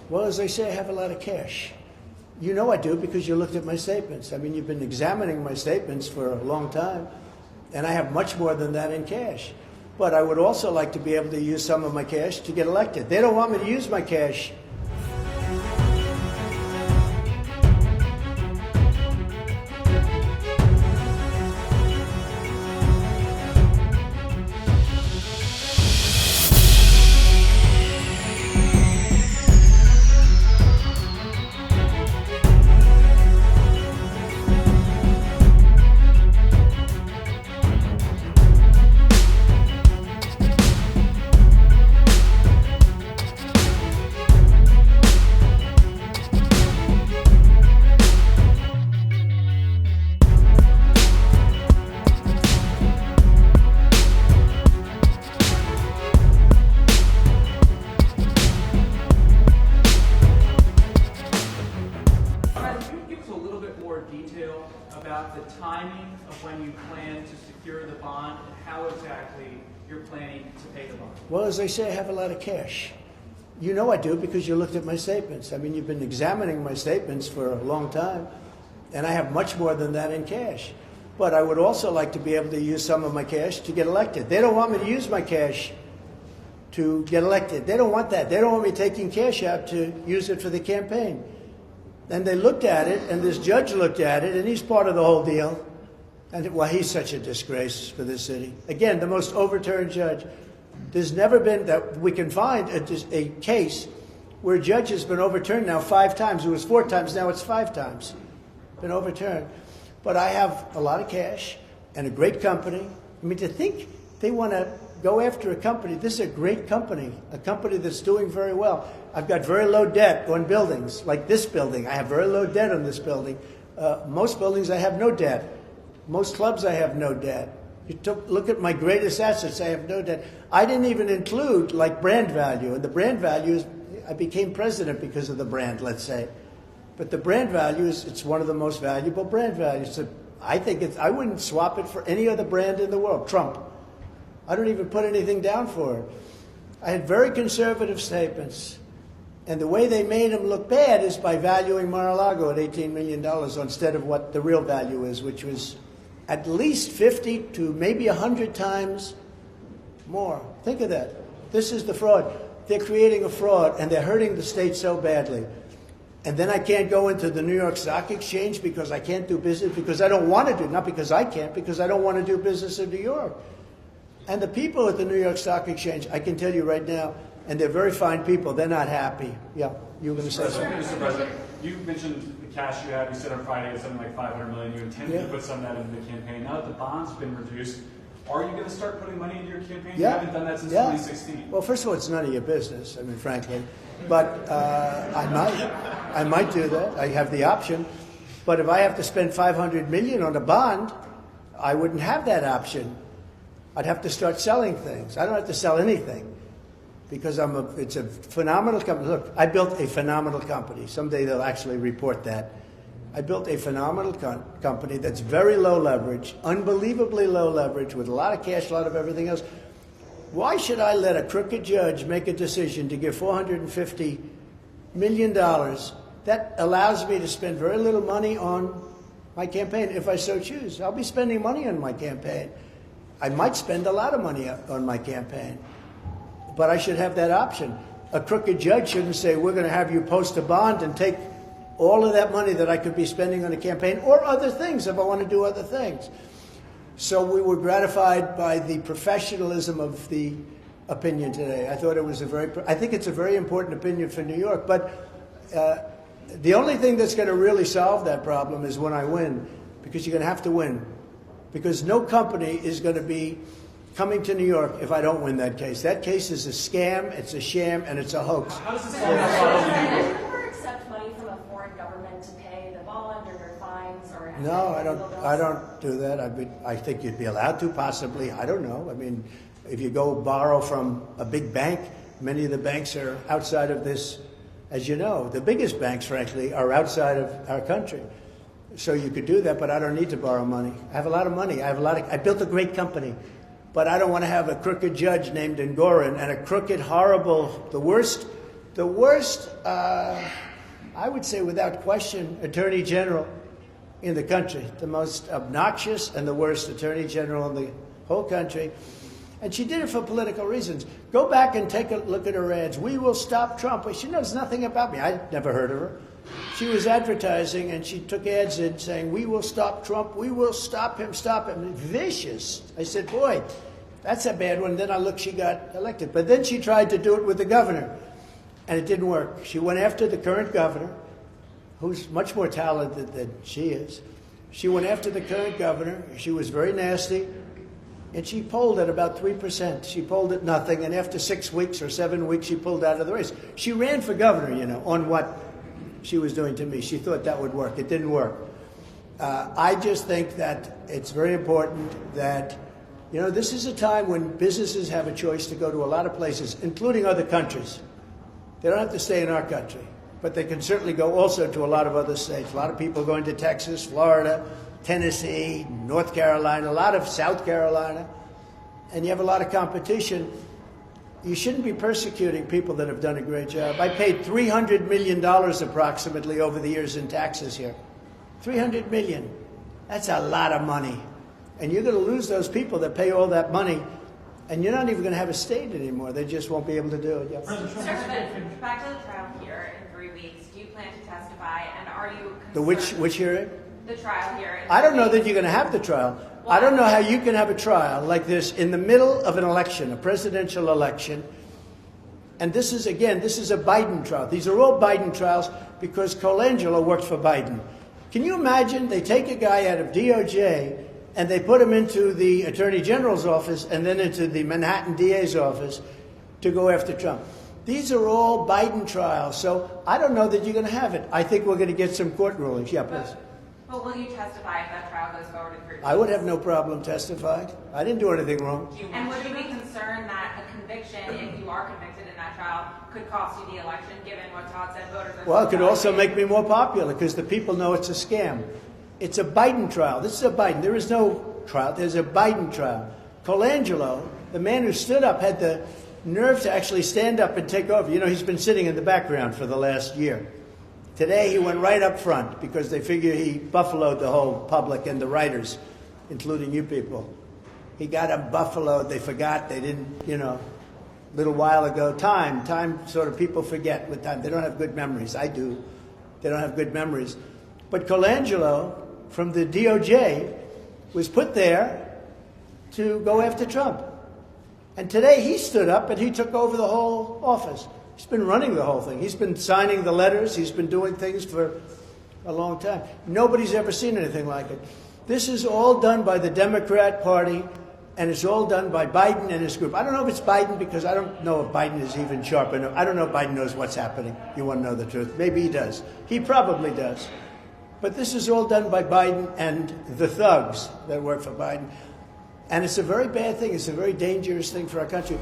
Well, as I say, I have a lot of cash. You know I do because you looked at my statements. I mean, you've been examining my statements for a long time, and I have much more than that in cash. But I would also like to be able to use some of my cash to get elected. They don't want me to use my cash. Detail about the timing of when you plan to secure the bond and how exactly you're planning to pay the bond? Well, as I say, I have a lot of cash. You know I do because you looked at my statements. I mean, you've been examining my statements for a long time, and I have much more than that in cash. But I would also like to be able to use some of my cash to get elected. They don't want me to use my cash to get elected. They don't want that. They don't want me taking cash out to use it for the campaign. And they looked at it, and this judge looked at it, and he's part of the whole deal. And, well, he's such a disgrace for this city. Again, the most overturned judge. There's never been, that we can find, a case where a judge has been overturned now 5 times. It was 4 times, now it's 5 times. Been overturned. But I have a lot of cash and a great company. I mean, to think they want to go after a company. This is a great company, a company that's doing very well. I've got very low debt on buildings, like this building. I have very low debt on this building. Most buildings I have no debt. Most clubs I have no debt. Look at my greatest assets, I have no debt. I didn't even include like brand value. And the brand value is, I became president because of the brand, let's say. But the brand value is, it's one of the most valuable brand values. So I wouldn't swap it for any other brand in the world. Trump. I don't even put anything down for it. I had very conservative statements. And the way they made them look bad is by valuing Mar-a-Lago at $18 million instead of what the real value is, which was at least 50 to maybe 100 times more. Think of that. This is the fraud. They're creating a fraud, and they're hurting the state so badly. And then I can't go into the New York Stock Exchange because I can't do business, because I don't want to do, not because I can't, because I don't want to do business in New York. And the people at the New York Stock Exchange, I can tell you right now, and they're very fine people, they're not happy. Yeah, you were going to say something? Mr. President, you mentioned the cash you have. You said on Friday it's something like $500 million. You intended to put some of that into the campaign. Now that the bond's been reduced, are you going to start putting money into your campaign? Yeah. You haven't done that since 2016. Well, first of all, it's none of your business, I mean, frankly. But I might do that. I have the option. But if I have to spend $500 million on a bond, I wouldn't have that option. I'd have to start selling things. I don't have to sell anything because it's a phenomenal company. Look, I built a phenomenal company. Someday they'll actually report that. I built a phenomenal company that's very low leverage, unbelievably low leverage, with a lot of cash, a lot of everything else. Why should I let a crooked judge make a decision to give $450 million that allows me to spend very little money on my campaign if I so choose? I'll be spending money on my campaign. I might spend a lot of money on my campaign, but I should have that option. A crooked judge shouldn't say, we're going to have you post a bond and take all of that money that I could be spending on a campaign or other things if I want to do other things. So we were gratified by the professionalism of the opinion today. I thought it was I think it's a very important opinion for New York, but the only thing that's going to really solve that problem is when I win, because you're going to have to win. Because no company is going to be coming to New York if I don't win that case. That case is a scam, it's a sham, and it's a hoax. How does this Should you ever accept money from a foreign government to pay the bond or their fines? Or No, I don't do that. I think you'd be allowed to, possibly. I don't know. I mean, if you go borrow from a big bank, many of the banks are outside of this. As you know, the biggest banks, frankly, are outside of our country. So you could do that, but I don't need to borrow money. I have a lot of money. I built a great company, but I don't want to have a crooked judge named Engoron and a crooked, horrible, the worst The worst, I would say without question, Attorney General in the country, the most obnoxious and the worst Attorney General in the whole country. And she did it for political reasons. Go back and take a look at her ads. We will stop Trump. Well, she knows nothing about me. I'd never heard of her. She was advertising, and she took ads in saying, we will stop Trump. We will stop him, stop him. Vicious. I said, boy, that's a bad one. Then I looked, she got elected. But then she tried to do it with the governor, and it didn't work. She went after the current governor, who's much more talented than she is. She went after the current governor. She was very nasty. And she polled at about 3%. She polled at nothing, and after 6 weeks or 7 weeks, she pulled out of the race. She ran for governor, you know, on what she was doing to me. She thought that would work. It didn't work. I just think that it's very important that, you know, this is a time when businesses have a choice to go to a lot of places, including other countries. They don't have to stay in our country, but they can certainly go also to a lot of other states. A lot of people going to Texas, Florida, Tennessee, North Carolina, a lot of South Carolina, and you have a lot of competition. You shouldn't be persecuting people that have done a great job. I paid $300 million approximately over the years in taxes here. $300 million. That's a lot of money. And you're going to lose those people that pay all that money, and you're not even going to have a state anymore. They just won't be able to do it. Yeah. Sir, but back to the trial here in 3 weeks. Do you plan to testify, and are you concerned? The which hearing? The trial here. I don't know that you're going to have the trial. I don't know how you can have a trial like this in the middle of an election, a presidential election. And this is a Biden trial. These are all Biden trials because Colangelo worked for Biden. Can you imagine they take a guy out of DOJ and they put him into the Attorney General's office and then into the Manhattan DA's office to go after Trump? These are all Biden trials. So I don't know that you're going to have it. I think we're going to get some court rulings. Yeah, please. But will you testify if that trial goes forward in 3 weeks? I would have no problem testifying. I didn't do anything wrong. And would you be concerned that a conviction, if you are convicted in that trial, could cost you the election, given what Todd said voters are... Well, it could also make me more popular because the people know it's a scam. It's a Biden trial. This is a Biden. There is no trial. There's a Biden trial. Colangelo, the man who stood up, had the nerve to actually stand up and take over. You know, he's been sitting in the background for the last year. Today, he went right up front because they figure he buffaloed the whole public and the writers, including you people. He got them buffaloed. They forgot. They didn't, you know, a little while ago. Time sort of people forget with time. They don't have good memories. I do. They don't have good memories. But Colangelo from the DOJ was put there to go after Trump. And today he stood up and he took over the whole office. He's been running the whole thing. He's been signing the letters. He's been doing things for a long time. Nobody's ever seen anything like it. This is all done by the Democrat Party, and it's all done by Biden and his group. I don't know if it's Biden because I don't know if Biden is even sharp enough. I don't know if Biden knows what's happening. You want to know the truth? Maybe he does. He probably does. But this is all done by Biden and the thugs that work for Biden. And it's a very bad thing. It's a very dangerous thing for our country.